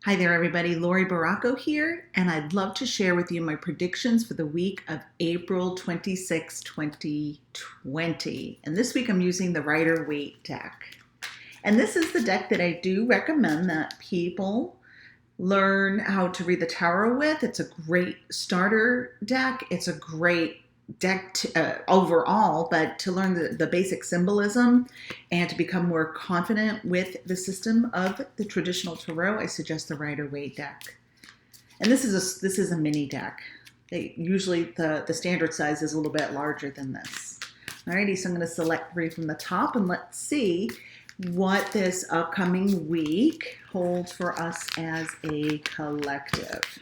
Hi there, everybody. Laurie Barraco here, and I'd love to share with you my predictions for the week of April 26, 2020. And this week I'm using the Rider-Waite deck. And this is the deck that I do recommend that people learn how to read the tarot with. It's a great starter deck. It's a great deck overall, but to learn the basic symbolism and to become more confident with the system of the traditional tarot, I suggest the Rider-Waite deck. And this is a mini deck. Usually the standard size is a little bit larger than this. Alrighty, so I'm going to select 3 from the top and let's see what this upcoming week holds for us as a collective.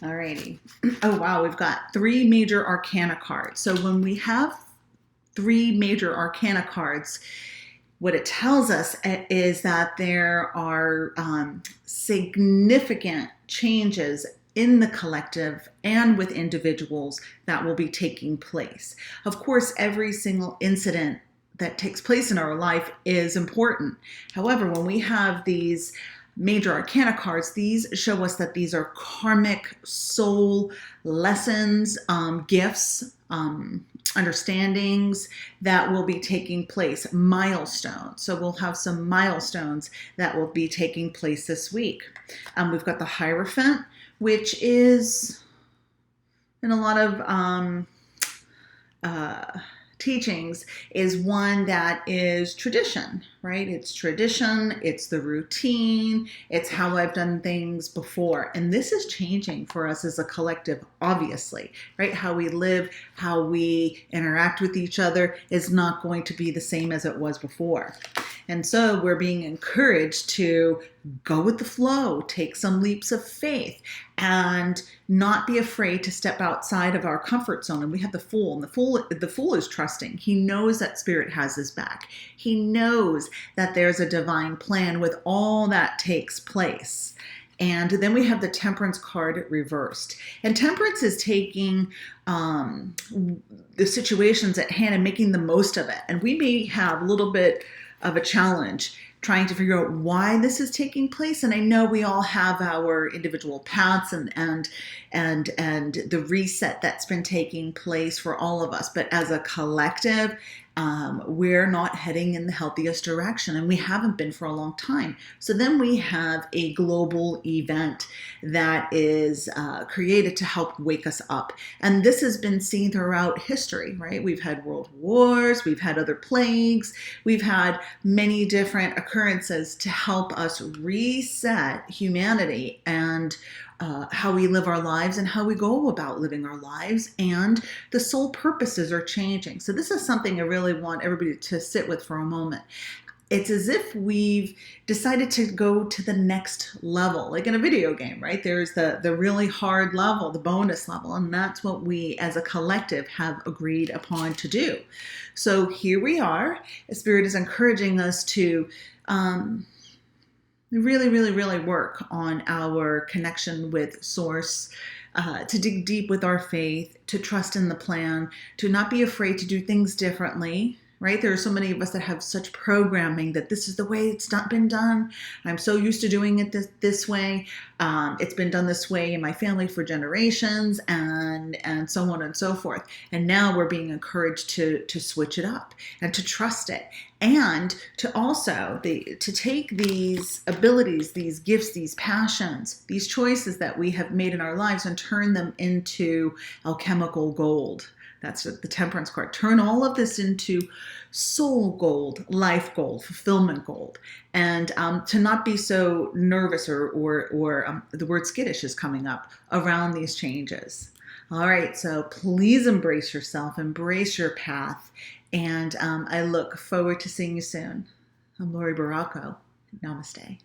Alrighty. Oh wow, we've got 3 major arcana cards. So when we have 3 major arcana cards, what it tells us is that there are significant changes in the collective and with individuals that will be taking place. Of course, every single incident that takes place in our life is important. However, when we have these major arcana cards, these show us that these are karmic soul lessons, gifts, understandings that will be taking place, milestones. So we'll have some milestones that will be taking place this week. We've got the Hierophant, which is in a lot of teachings, is one that is tradition, right? It's tradition, it's the routine, it's how I've done things before. And this is changing for us as a collective, obviously, right? How we live, how we interact with each other is not going to be the same as it was before. And so we're being encouraged to go with the flow, take some leaps of faith, and not be afraid to step outside of our comfort zone. And we have the Fool, and the fool is trusting. He knows that Spirit has his back. He knows that there's a divine plan with all that takes place. And then we have the Temperance card reversed. And Temperance is taking the situations at hand and making the most of it. And we may have a little bit of a challenge trying to figure out why this is taking place. And I know we all have our individual paths and the reset that's been taking place for all of us. But as a collective, we're not heading in the healthiest direction, and we haven't been for a long time. So then we have a global event that is created to help wake us up. And this has been seen throughout history, right? We've had world wars, we've had other plagues, we've had many different occurrences to help us reset humanity and how we live our lives and how we go about living our lives, and the soul purposes are changing. So this is something I really want everybody to sit with for a moment. It's as if we've decided to go to the next level, like in a video game, right? There's the really hard level, the bonus level, and that's what we as a collective have agreed upon to do. So here we are. Spirit is encouraging us to really work on our connection with Source, to dig deep with our faith, to trust in the plan, to not be afraid to do things differently, right? There are so many of us that have such programming that this is the way it's not been done. I'm so used to doing it this way. It's been done this way in my family for generations, and so on and so forth. And now we're being encouraged to switch it up and to trust it, and to also to take these abilities, these gifts, these passions, these choices that we have made in our lives and turn them into alchemical gold. That's the Temperance card. Turn all of this into soul gold, life gold, fulfillment gold, and to not be so nervous or the word skittish is coming up around these changes. All right, so please embrace yourself, embrace your path, and I look forward to seeing you soon. I'm Laurie Barraco. Namaste.